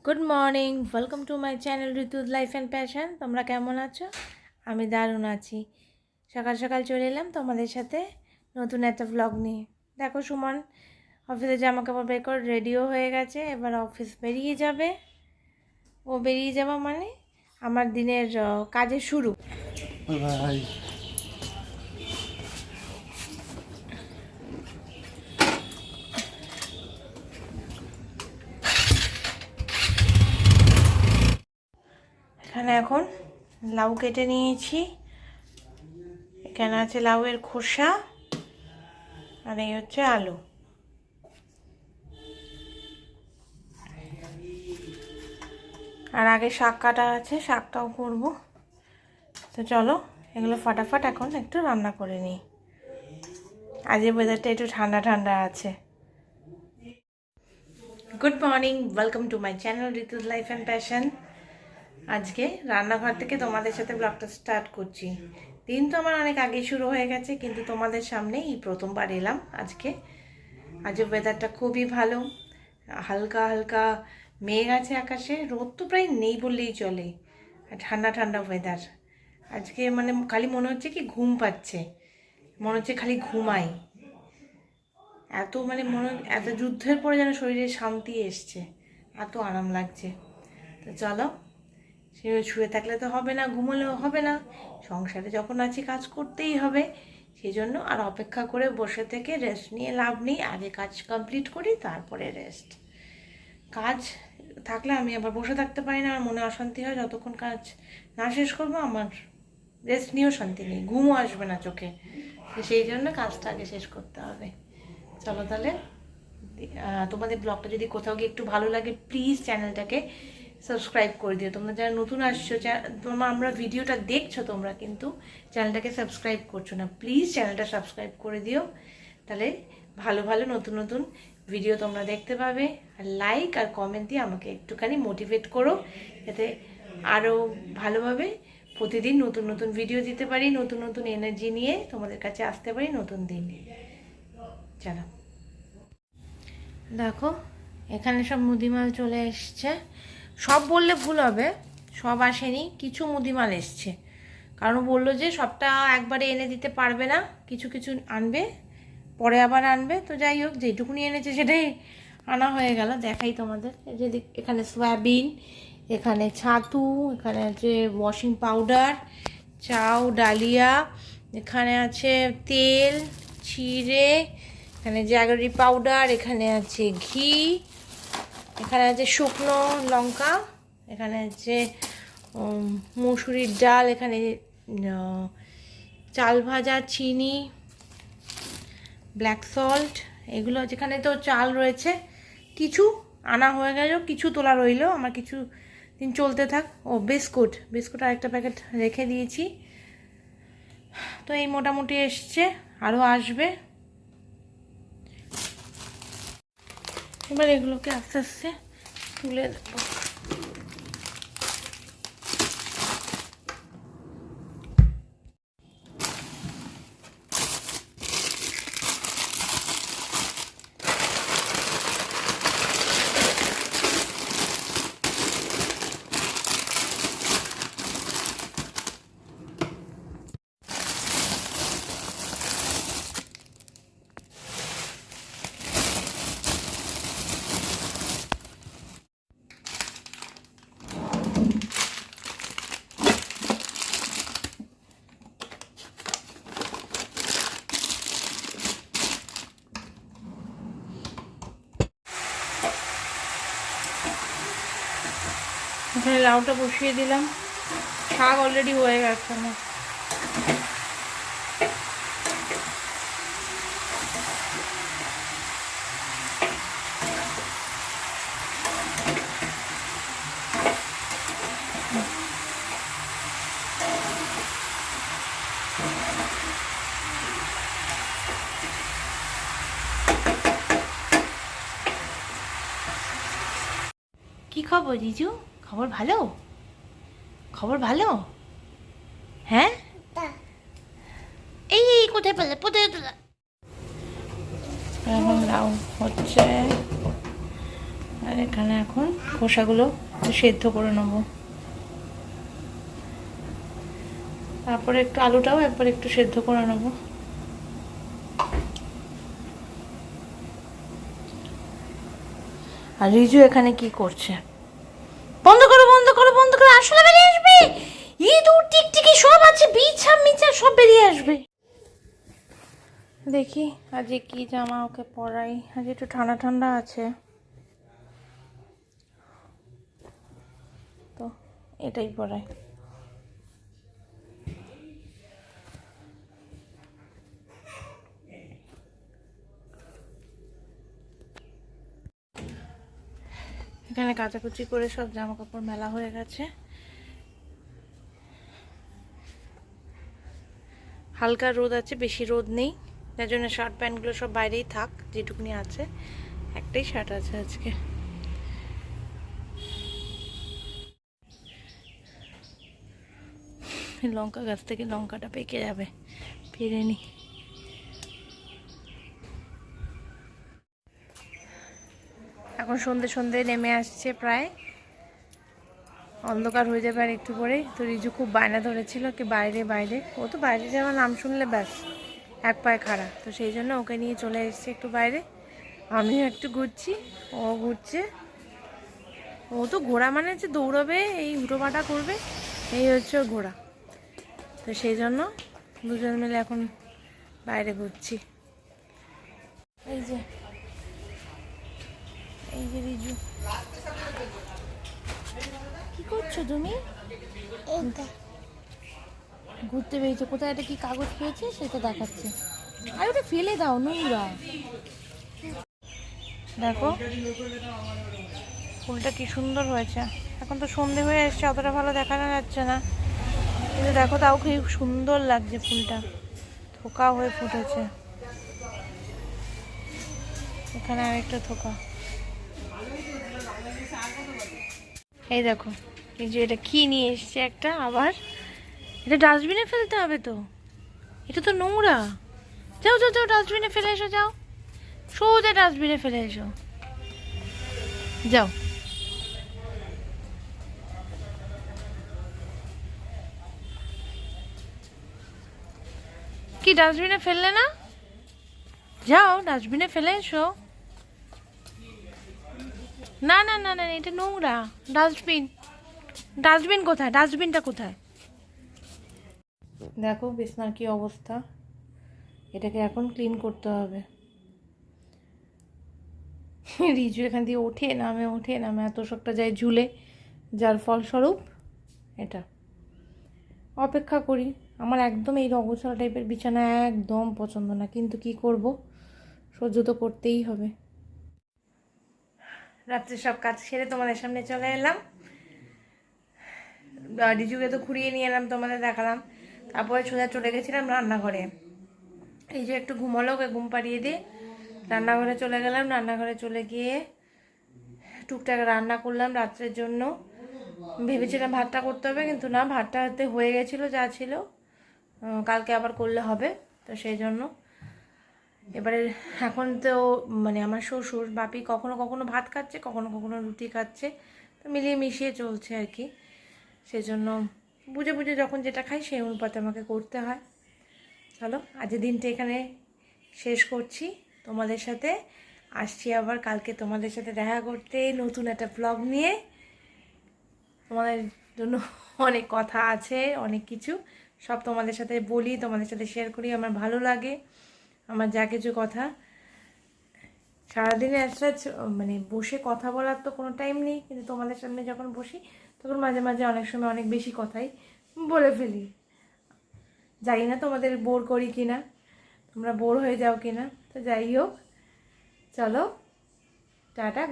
Good morning, welcome to my channel Ritu's life and passion. তোমরা কেমন আছো? আমি দারুণ আছি। সকাল সকাল চলে এলাম তোমাদের সাথে নতুন একটা ব্লগ নিয়ে। দেখো সুমন অফিসে জামা কাপড় বের করে রেডিও হয়ে গেছে, এবার অফিস বেরিয়ে যাবে। ও বেরিয়ে যাওয়া মানে আমার দিনের কাজের শুরু। ভাই এখানে এখন লাউ কেটে নিয়েছি, এখানে আছে লাউয়ের খোসা, আর এই হচ্ছে আলু। আর আগে শাক কাটা আছে, শাকটাও করব। তো চলো এগুলো ফাটাফাট এখন একটু রান্না করে নিই। আজকে ওয়েদারটা একটু ঠান্ডা ঠান্ডা আছে। Good morning, welcome to my channel Ritu's life and passion. আজকে রান্নাঘর থেকে তোমাদের সাথে ব্লগটা স্টার্ট করছি। দিন তো আমার অনেক আগে শুরু হয়ে গেছে, কিন্তু তোমাদের সামনে এই প্রথমবার এলাম আজকে। আজকে ওয়েদারটা খুবই ভালো, হালকা হালকা মেঘ আছে আকাশে, রোদ তো প্রায় নেই বললেই চলে, আর ঠান্ডা ঠান্ডা ওয়েদার। আজকে মানে খালি মনে হচ্ছে কি ঘুম পাচ্ছে, মনে হচ্ছে খালি ঘুমাই। এত মানে এত যুদ্ধের পরে যেন শরীরে শান্তি এসছে, এত আরাম লাগছে। তো চলো, সে শুয়ে থাকলে তো হবে না, ঘুমোলেও হবে না, সংসারে যখন আছি কাজ করতেই হবে। সেই জন্য আর অপেক্ষা করে বসে থেকে রেস্ট নিয়ে লাভ নেই, আগে কাজ কমপ্লিট করি তারপরে রেস্ট। কাজ থাকলে আমি আবার বসে থাকতে পারি না, আমার মনে অশান্তি হয়। যতক্ষণ কাজ না শেষ করবো আমার রেস্ট নিয়েও শান্তি নেই, ঘুমও আসবে না চোখে। তো সেই জন্য কাজটা আগে শেষ করতে হবে। চলো তাহলে, তোমাদের ব্লগটা যদি কোথাও গিয়ে একটু ভালো লাগে প্লিজ চ্যানেলটাকে সাবস্ক্রাইব করে দিও। তোমরা যারা নতুন আসছো, আমরা ভিডিওটা দেখছো, তোমরা কিন্তু চ্যানেলটাকে সাবস্ক্রাইব করছো না। প্লিজ চ্যানেলটা সাবস্ক্রাইব করে দিও, তাহলে ভালো ভালো নতুন নতুন ভিডিও তোমরা দেখতে পাবে। আর লাইক আর কমেন্ট দিয়ে আমাকে একটুখানি মোটিভেট করো, যাতে আরও ভালোভাবে প্রতিদিন নতুন নতুন ভিডিও দিতে পারি, নতুন নতুন এনার্জি নিয়ে তোমাদের কাছে আসতে পারি নতুন দিনে। চলো দেখো, এখানে সব মুদিমাল চলে এসছে। সব বললে ভুল হবে, সব আসেনি, কিছু মুদিমাল এসছে। কারণ বললো যে সবটা একবারে এনে দিতে পারবে না, কিছু কিছু আনবে, পরে আবার আনবে। তো যাই হোক, যেটুকুনি এনেছে সেটাই আনা হয়ে গেল। দেখাই তোমাদের, এই যে এখানে সয়াবিন, এখানে ছাতু, এখানে আছে ওয়াশিং পাউডার, চাউ ডালিয়া, এখানে আছে তেল, চিড়ে, এখানে জ্যাগরি পাউডার, এখানে আছে ঘি, এখানে আছে শুকনো লঙ্কা, এখানে আছে মসুরির ডাল, এখানে চাল ভাজা, চিনি, ব্ল্যাক সল্ট, এগুলো। যেখানে তো চাল রয়েছে, কিছু আনা হয়ে গেল, কিছু তোলা রইলো, আমার কিছু দিন চলতে থাক। ও বিস্কুট, বিস্কুট আরেকটা প্যাকেট রেখে দিয়েছি। তো এই মোটামুটি এসছে, আরও আসবে। এবার এগুলোকে আস্তে আস্তে তুলে দেবো। এখানে লাউটা বসিয়ে দিলাম, শাক অলরেডি হয়ে গেছে আমার। কি খবর জিজু? খবর ভালো? খবর ভালো? হ্যাঁ, এই এই কোথায় পেলে, কোথায় পেলে? এখন লাউ হচ্ছে, আর এখানে এখন খোসাগুলো সেদ্ধ করে নেব, তারপরে একটু আলুটাও একবার একটু সেদ্ধ করে নেব। আর রিজু এখানে কি করছে? বন্ধ করো বন্ধ করো বন্ধ করো, আসলে বেরিয়ে আসবে, ইঁদুর টিকটিকি সব আছে, বিছা মিছা সব বেরিয়ে আসবে। দেখি আজকে কি জামা ওকে পরাই, আজ একটু ঠান্ডা ঠান্ডা আছে তো এটাই পরাই। এখানে কাচাকুচি করে সব জামা কাপড় মেলা হয়ে গেছে। হালকা রোদ আছে, বেশি রোদ নেই, যার জন্য শার্ট প্যান্টগুলো সব বাইরেই থাক, যেটুকুনি আছে। একটাই শার্ট আছে আজকে। লঙ্কা গাছ থেকে লঙ্কাটা পেকে যাবে, পেরে নি। এখন সন্ধে সন্ধে নেমে আসছে, প্রায় অন্ধকার হয়ে যাবে আর একটু পরে। তো রিজু খুব বায়না ধরেছিল কি বাইরে বাইরে, ও তো বাইরে যাওয়ার নাম শুনলে ব্যাস এক পায়ে খাড়া। তো সেই জন্য ওকে নিয়ে চলে এসেছে একটু বাইরে, আমিও একটু ঘুরছি, ও ঘুরছে। ও তো ঘোড়া মানে হচ্ছে দৌড়বে, এই উঠোপাটা করবে, এই হচ্ছে ওর ঘোড়া। তো সেই জন্য দুজন মিলে এখন বাইরে ঘুরছি। এই যে এই যে রিজু, কি করছো তুমি? ঘুরতে বেরিয়েছো কোথায়? একটা কি কাগজ পেয়েছে সেটা দেখাচ্ছে, আর ওটা ফেলে দাও, নোংরা। দেখো ফুলটা কি সুন্দর হয়েছে। এখন তো সন্ধে হয়ে এসছে, অতটা ভালো দেখানো যাচ্ছে না, কিন্তু দেখো তাও কি সুন্দর লাগছে ফুলটা, থোকা হয়ে ফুটেছে। এখানে আরেকটা থোকা। এই দেখো, এই যে এটা কি নিয়ে এসছে একটা আবার, এটা ডাস্টবিনে ফেলতে হবে তো, এটা তো নোংরা। যাও যাও যাও ডাস্টবিনে ফেলে এসো, যাও সোজা ডাস্টবিনে ফেলে এসো, যাও। কি ডাস্টবিনে ফেললে না? যাও ডাস্টবিনে ফেলে এসো। না না না না, এটা নোংরা। ডাস্টবিন, ডাস্টবিন কোথায়? ডাস্টবিনটা কোথায়? দেখো বিছনার কি অবস্থা, এটাকে এখন ক্লিন করতে হবে। রিজু এখান দিয়ে ওঠে নামে ওঠে নামে, এত সবটা যায় ঝুলে, যার ফলস্বরূপ এটা। অপেক্ষা করি, আমার একদম এই অগোছালো টাইপের বিছানা একদম পছন্দ না, কিন্তু কি করব, সহ্য তো করতেই হবে। রাত্রে সব কাজ সেরে তোমাদের সামনে চলে এলাম। রিজুকে তো ঘুরিয়ে নিয়ে এলাম, তোমাদের দেখালাম, তারপরে সোজা চলে গেছিলাম রান্নাঘরে। এই যে একটু ঘুমালো, ওকে ঘুম পাড়িয়ে দিয়ে রান্নাঘরে চলে গেলাম। রান্নাঘরে চলে গিয়ে টুকটাক রান্না করলাম রাত্রের জন্য। ভেবেছিলাম ভাতটা করতে হবে, কিন্তু না, ভাতটা হাতে হয়ে গেছিলো যা ছিল, কালকে আবার করলে হবে। তো সেই জন্য এবারে এখন তো মানে আমার শ্বশুর বাপি কখনো কখনো ভাত খাচ্ছে, কখনো কখনো রুটি খাচ্ছে, তো মিলিয়ে মিশিয়ে চলছে আর কি। সেজন্য বুঝে বুঝে যখন যেটা খাই সেই অনুপাতে আমাকে করতে হয়। চলো আজকের দিনটা এখানে শেষ করছি, তোমাদের সাথে আসছি আবার কালকে তোমাদের সাথে দেখা করতে নতুন একটা ব্লগ নিয়ে। তোমাদের জন্য অনেক কথা আছে, অনেক কিছু সব তোমাদের সাথে বলি, তোমাদের সাথে শেয়ার করি, আমার ভালো লাগে। আমার যা কিছু কথা সারাদিনে একটা মানে বসে কথা বলার তো কোনো টাইম নেই, কিন্তু তোমাদের সামনে যখন বসি তখন মাঝে মাঝে অনেক সময় অনেক বেশি কথাই বলে ফেলি। জানি না তোমাদের বোর করি কি না, তোমরা বোর হয়ে যাও কি না, তো যাই হোক, চলো টাটা।